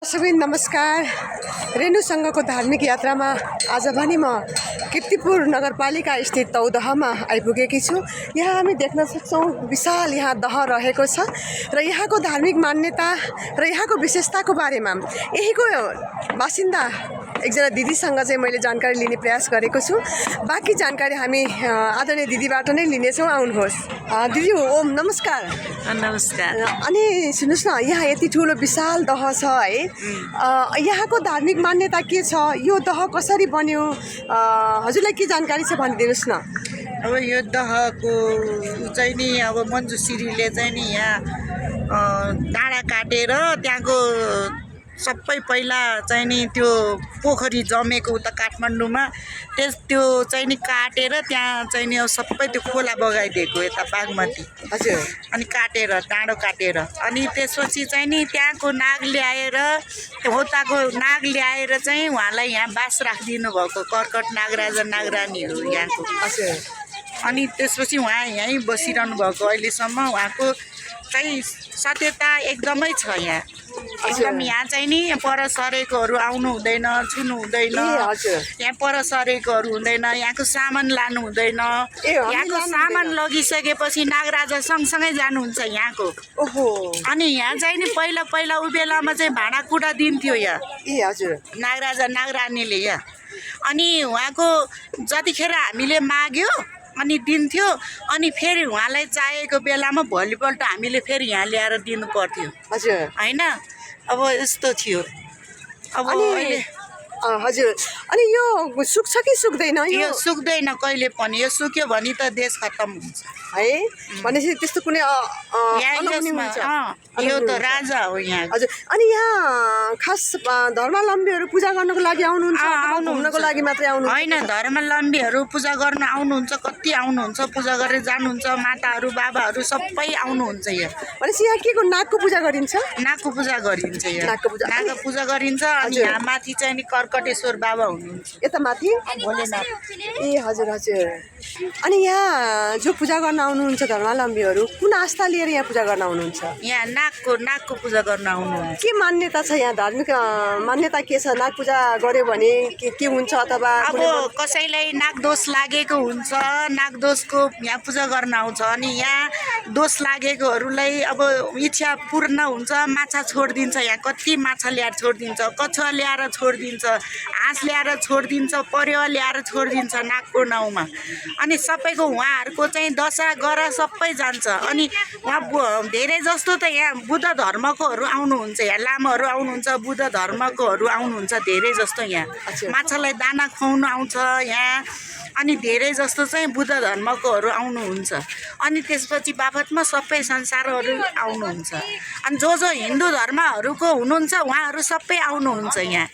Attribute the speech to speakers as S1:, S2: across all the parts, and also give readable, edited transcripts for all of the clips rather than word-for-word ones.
S1: सबै नमस्कार। रेणु सङ्घको धार्मिक यात्रामा आज भने म कीर्तिपुर नगरपालिका स्थित तौदहमा आइपुगेकी छु। यहाँ हामी देख्न सक्छौँ विशाल यहाँ दह रहेको छ र यहाँको धार्मिक मान्यता र यहाँको विशेषताको बारेमा यहीको बासिन्दा एकजना दिदीसँग चाहिँ मैले जानकारी लिने प्रयास गरेको छु। बाँकी जानकारी हामी आदरणीय दिदीबाट नै लिनेछौँ। आउनुहोस् दिदी। ओम नमस्कार।
S2: नमस्कार।
S1: अनि सुन्नुहोस् न, यहाँ यति ठुलो विशाल दह छ है, यहाँको धार्मिक मान्यता के छ, यो दह कसरी बन्यो, हजुरलाई के जानकारी छ भनिदिनुहोस् न।
S2: अब यो दहको चाहिँ नि अब मन्जुश्रीले चाहिँ नि यहाँ डाँडा काटेर त्यहाँको सबै पहिला चाहिँ नि त्यो पोखरी जमेको उता काठमाडौँमा त्यो चाहिँ नि काटेर त्यहाँ चाहिँ नि सबै त्यो खोला बगाइदिएको यता बागमती।
S1: हजुर।
S2: अनि काटेर डाँडो काटेर अनि त्यसपछि चाहिँ नि त्यहाँको नाग ल्याएर होताको नाग ल्याएर चाहिँ उहाँलाई यहाँ बास राखिदिनु भएको, कर्कट नागराजा नागरानीहरू यहाँको।
S1: हजुर।
S2: अनि त्यसपछि उहाँ यहीँ बसिरहनु भएको अहिलेसम्म। उहाँको चाहिँ सत्यता एकदमै छ यहाँ। एकदम यहाँ चाहिँ नि पर सरेकोहरू आउनु हुँदैन, छुनु हुँदैन, यहाँ पर सरेकोहरू हुँदैन, यहाँको सामान लानु हुँदैन। यहाँको सामान लगिसकेपछि नागराजा सँगसँगै जानुहुन्छ यहाँको।
S1: ओहो।
S2: अनि यहाँ चाहिँ नि पहिला पहिला उ बेलामा चाहिँ भाँडाकुँडा दिन्थ्यो यहाँ।
S1: ए हजुर।
S2: नागराजा नागरानीले यहाँ। अनि उहाँको जतिखेर हामीले माग्यो अनि दिन्थ्यो, अनि फेरि उहाँलाई चाहिएको बेलामा भोलिपल्ट हामीले फेरि यहाँ ल्याएर दिनु पर्थ्यो।
S1: हजुर।
S2: होइन, अब यस्तो थियो। अब अहिले
S1: हजुर। अनि यो सुक्छ कि सुक्दैन?
S2: यो सुक्दैन कहिले पनि। यो सुक्यो भने त देश खत्तम हुन्छ
S1: है। भनेपछि त्यस्तो कुनै
S2: यो त राजा हो यहाँ।
S1: हजुर। अनि यहाँ खास धर्मावलम्बीहरू पूजा गर्नको लागि आउनुहुन्छ, घुम्नको लागि मात्रै आउनुहुन्छ?
S2: होइन, धर्मावलम्बीहरू पूजा गर्न आउनुहुन्छ, कति आउनुहुन्छ, पूजा गरेर जानुहुन्छ। माताहरू बाबाहरू सबै आउनुहुन्छ यहाँ।
S1: भनेपछि यहाँ के को नागको पूजा गरिन्छ?
S2: नागको पूजा गरिन्छ यहाँ।
S1: नागको
S2: पूजा गरिन्छ। अनि यहाँ माथि चाहिँ नि कर्कटेश्वर बाबा हुनुहुन्छ
S1: यता माथि, भोलेनाथ। ए हजुर हजुर। अनि यहाँ जो पूजा गर्न आउनुहुन्छ धर्मावलम्बीहरू कुन आस्था लिएर यहाँ पूजा गर्न आउनुहुन्छ?
S2: यहाँ नागको पूजा गर्न आउनुहुन्छ।
S1: के मान्यता छ यहाँ? धार्मिक मान्यता के छ? नाग पूजा गर्यो भने के हुन्छ? अथवा
S2: अब कसैलाई नागदोष लागेको हुन्छ, नागदोषको यहाँ पूजा गर्न आउँछ। अनि यहाँ दोष लागेकोहरूलाई अब इच्छा पूर्ण हुन्छ, माछा छोडिदिन्छ। यहाँ कति माछा ल्याएर छोडिदिन्छ, कछुवा ल्याएर छोडिदिन्छ, हाँस ल्याएर छोडिदिन्छ, परेवा ल्याएर छोडिदिन्छ नागको नाउँमा। अनि सबैको उहाँहरूको चाहिँ दशा गर सबै जान्छ। अनि उहाँ धेरै जस्तो त यहाँ बुद्ध धर्मकोहरू आउनुहुन्छ, यहाँ लामाहरू आउनुहुन्छ, बुद्ध धर्मकोहरू आउनुहुन्छ धेरै जस्तो यहाँ। माछालाई दाना खुवाउनु आउँछ यहाँ। अनि धेरै जस्तो चाहिँ बुद्ध धर्मकोहरू आउनुहुन्छ। अनि त्यसपछि बापतमा सबै संसारहरू आउनुहुन्छ। अनि जो हिन्दू धर्महरूको हुनुहुन्छ उहाँहरू सबै आउनुहुन्छ यहाँ।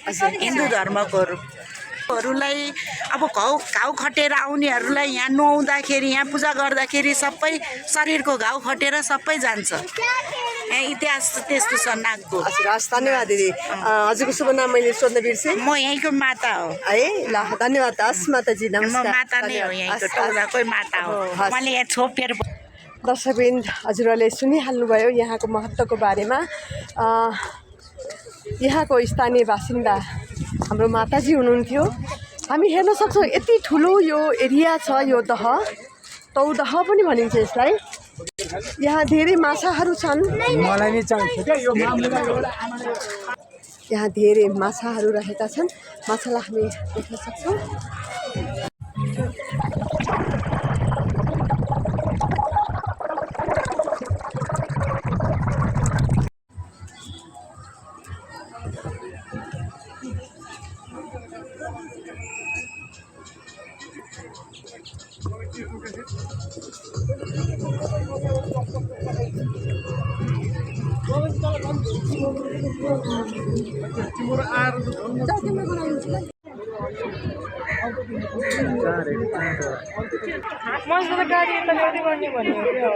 S2: हिन्दू धर्मकोहरूलाई अब घाउ खटेर आउनेहरूलाई यहाँ नुहाउँदाखेरि, यहाँ पूजा गर्दाखेरि सबै शरीरको घाउ खटेर सबै जान्छ। इतिहास त्यस्तो छ नागको।
S1: हस्, धन्यवाद दिदी। हजुरको शुभ नाम मैले सोध्न बिर्सेँ।
S2: म यहीँको माता हो।
S1: है ल, धन्यवाद। हस् माताजी,
S2: म माता नै हो, यहीँको टौदाकै माता हो। मैले यहाँ छोपेर।
S1: दर्शकवृन्द, हजुरहरूले सुनिहाल्नुभयो यहाँको महत्त्वको बारेमा। यहाँको स्थानीय बासिन्दा हाम्रो माताजी हुनुहुन्थ्यो। हामी हेर्न सक्छौँ यति ठुलो यो एरिया छ, यो दह तौदह पनि भनिन्छ यसलाई। यहाँ धेरै माछाहरू छन्। यहाँ धेरै माछाहरू रहेका छन्। माछालाई हामी देख्न सक्छौँ।
S3: मसँग गाडी यता ल्याउँदै गर्ने भन्ने हो क्या।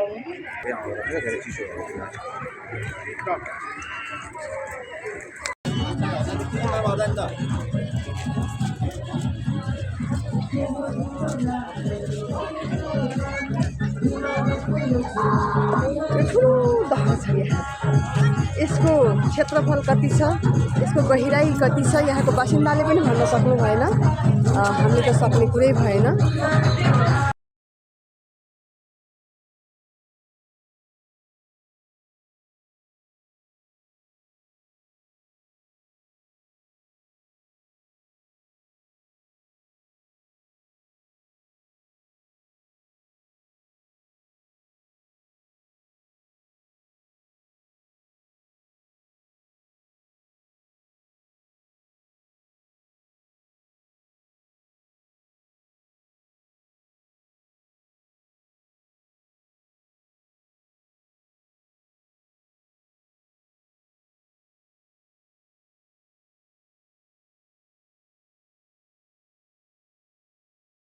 S1: ठुलो दह छ यहाँ। यसको क्षेत्रफल कति छ, यसको गहिराई कति छ, यहाँको बासिन्दाले पनि भन्न सक्नु भएन, हामीले त सक्ने कुरै भएन।